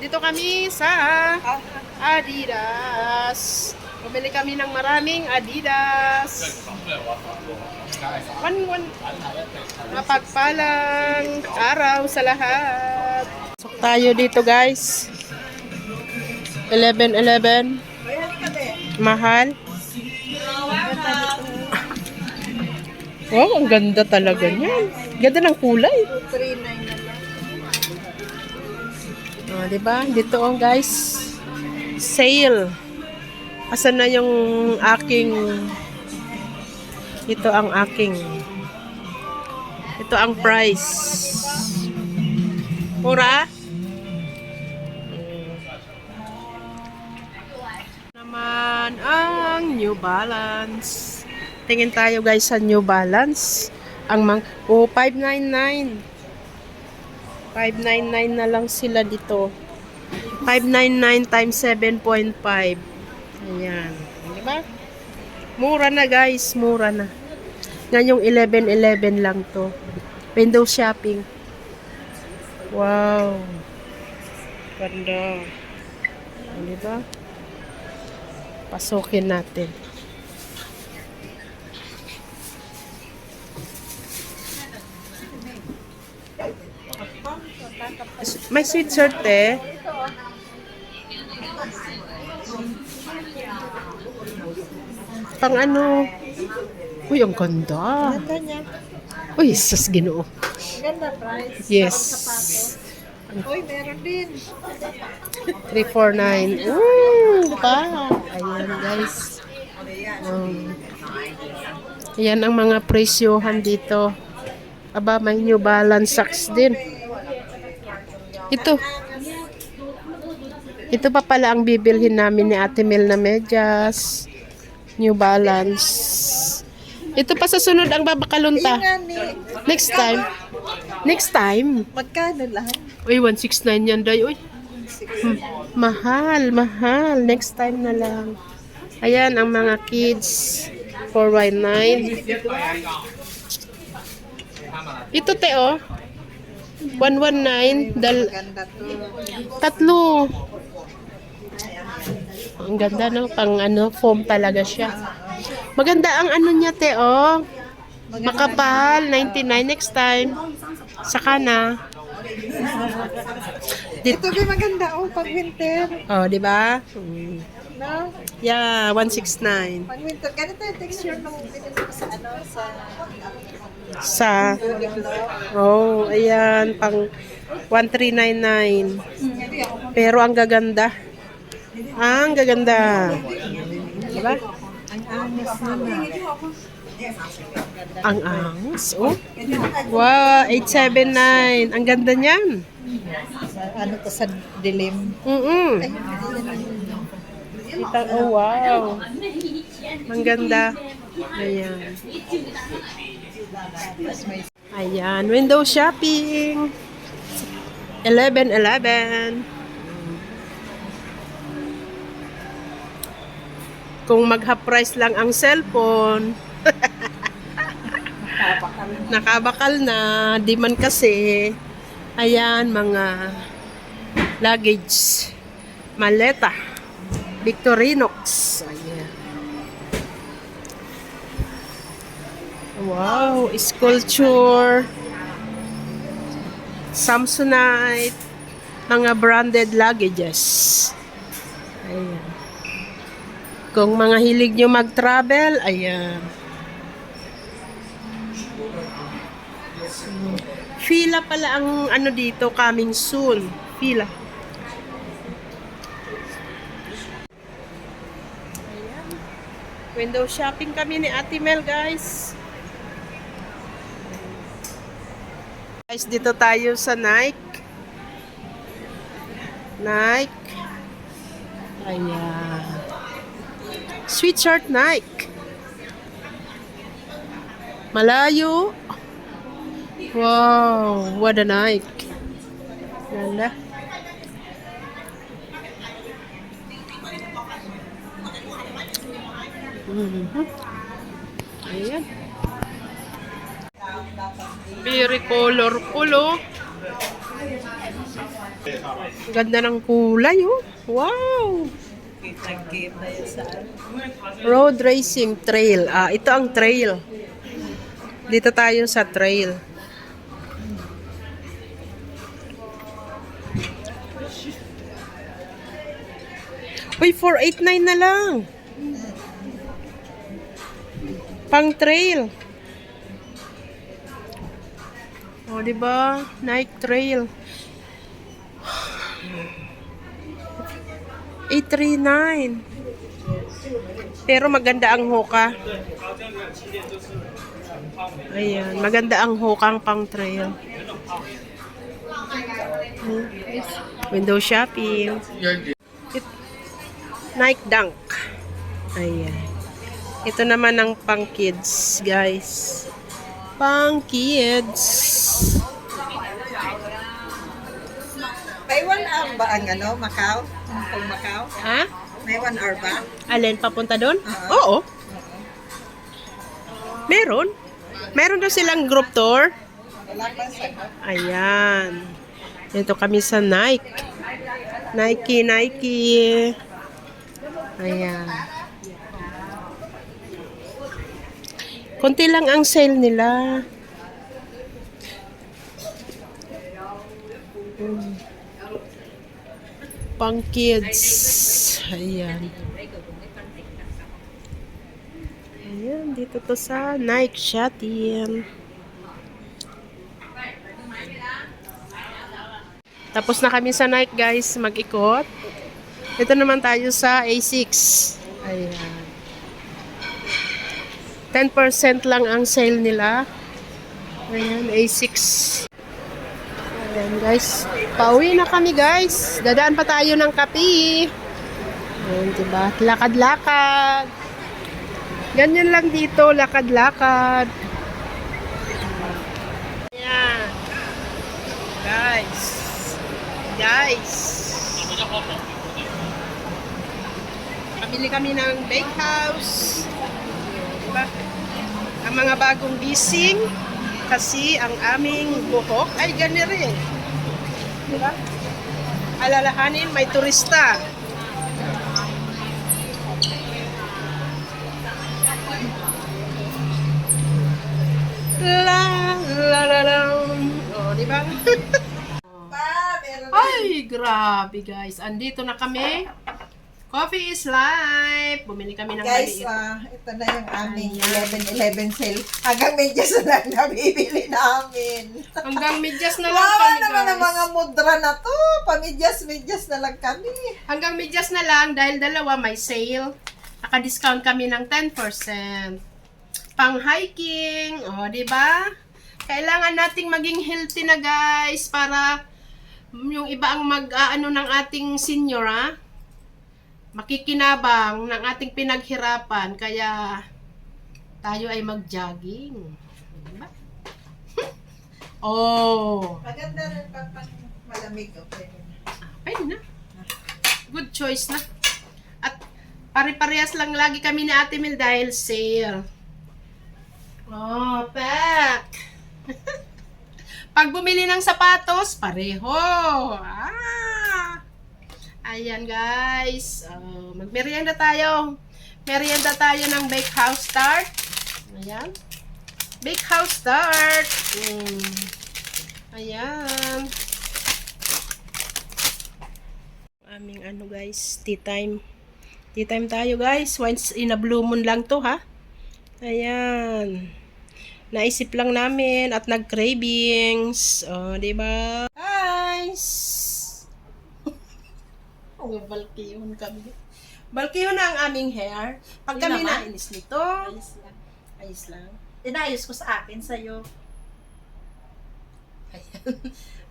Nandito kami sa Adidas. Bumili kami ng maraming Adidas. Mapagpalang araw sa lahat. Pasok tayo dito guys. 11-11. Mahal. Wow, ang ganda talaga niyan. Ganda ng kulay. 3.9 na lang. Oh, diba? Dito oh, guys. Sale. Asan na yung aking... Ito ang aking... Ito ang price. Mura? Naman ang New Balance. Tingin tayo guys sa New Balance. Ang oh, 599. 599 na lang sila dito. 599 times 7.5. Ayan. Diba? Mura na guys. Mura na. Ngayong 11-11 lang to. Window shopping. Wow. Ganda. Diba? Pasukin natin. May sweatshirt eh. Pang ano? Uy, ang ganda. Ganda niya. Uy, sus, Ginoo. Ganda price. Yes. Uy, meron din. 349. Pa. Ayan, guys. Ayan ang mga presyohan dito. Aba, may New Balance socks din. Ito. Ito pa pala ang bibilhin namin ni Ate Mel na medyas. New Balance. Ito pa sa sunod ang babakalunta. Next time. Next time. Magkano lahat? Uy, 169 yan, day. Uy. Mahal, mahal. Next time na lang. Ayan, ang mga kids. 419. Ito, te, oh. 119. Ganda to. Tatlo. Ang ganda, no? Pang ano, foam talaga siya. Maganda ang ano niya, te, oh. Makapal. 99 next time. Saka na. Ito ba maganda oh, pag winter. Oh, di ba? No? Yeah, 169. Pag winter, ganito yung texture ng binili ko sa ano, Sa Uniqlo. oh, ayan, pang 1399. Pero ang gaganda. Ang gaganda. Diba? Ang anis naman. Ang angas, oh. Wow, 879. Ang ganda niyan. Ano to sa dilim? Kita, oh, wow. Ang ganda. Ayan. Ayan, window shopping. 11-11. Kung mag-half price lang ang cellphone, nakabakal na, di man kasi. Ayan, mga luggage, maleta, Victorinox. Ayan. Wow, sculpture, Samsonite, mga branded luggages. Ayan. Kung mga hilig nyo mag-travel, ayan. Fila pala ang ano dito, coming soon. Fila. Ayan. Window shopping kami ni Ate Mel, guys. Guys, dito tayo sa Nike. Nike. Ayan. Sweatshirt Nike. Malayo. Wow, what a Nike. Ganda. Ayan. Very colorful, oh. Ganda ng kulay, oh. Wow! Kita-kita yun sa Road racing trail. Ah, ito ang trail. Dito tayo sa trail. Uy, 489 na lang. Pang trail. O, di ba? Nike Trail. 839. Pero maganda ang hoka. Ayan, maganda ang hokang pang trail. Window shopping. Nike Dunk. Ayan. Ito naman ang pang kids, guys. Pang kids. May 1 hour ba ang Macau? Kung Macau? Ha? May 1 hour ba? Alin, papunta doon? Oo. Oo. Meron. Meron daw silang group tour. Wala pa sa Ayan. Dito kami sa Nike. Nike. Ayan. Konti lang ang sale nila. Pang kids. Ayan. Ayan, dito to sa Nike Shopping. Tapos na kami sa Nike, guys, mag-ikot. Ito naman tayo sa A6. Ayan. 10% lang ang sale nila. Ayan, A6. Ayan, guys. Pauwi na kami, guys. Dadaan pa tayo ng kape. Ayan, diba? Lakad-lakad. Ganyan lang dito, lakad-lakad. Ayan. Guys. Pabili kami ng bake house. Diba? Ang mga bagong bising kasi ang aming buhok ay gani rin. Diba? Alalahanin, may turista. Oh, diba? Ay, grabe guys. Andito na kami. Coffee is life. Bumili kami ng Guys, maliit. ito na yung aming 11-11 sale. Hanggang medyas na lang nabibili namin. Hanggang medyas na lang Wawa kami, naman ang guys. mga mudra na to. Pamidyas-medyas na lang kami. Hanggang medyas na lang dahil dalawa may sale. Naka-discount kami ng 10%. Pang hiking, di ba? Kailangan nating maging healthy na, guys, para yung iba ang mag-aano ng ating senior, ha? Makikinabang ng ating pinaghirapan, kaya tayo ay mag-jogging. Diba? Oh, Maganda rin pag malamig. Okay. pwede na. Good choice na. At pare-parehas lang lagi kami ni Ate Mil dahil sale. Oh, pack! Pag bumili ng sapatos, pareho. Ayan, guys. Magmerienda tayo. Merienda tayo ng Bake House Tart. Ayan. Bake House Tart. Ayan. Aming guys, tea time. Tea time tayo, guys. Once in a blue moon lang to, ha? Ayan. Naisip lang namin at nag-cravings. Diba? Guys! Balkihon kami. Balkihon na ang aming hair. Pag Yun kami naman. nainis nito, ayos lang. Inayos ko sa akin, sa'yo. Ayan.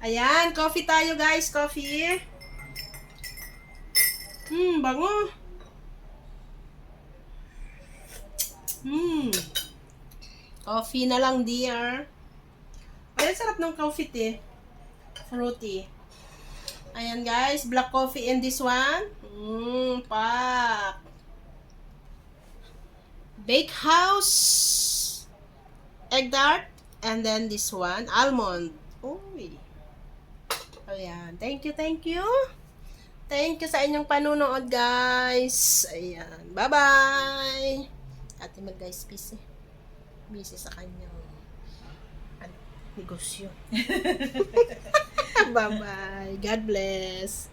Ayan, coffee tayo, guys. Coffee. Bango. Coffee na lang, dear. Ay, sarap ng coffee, te. Fruity. Ayan, guys. Black coffee in this one. Pak. Bake House. Egg tart. And then this one, almond. Uy. Ayan. Thank you, thank you. Thank you sa inyong panunood, guys. Ayan. Bye-bye. Ate mag guys, busy. Busy sa kanyang negosyo. Bye-bye. God bless.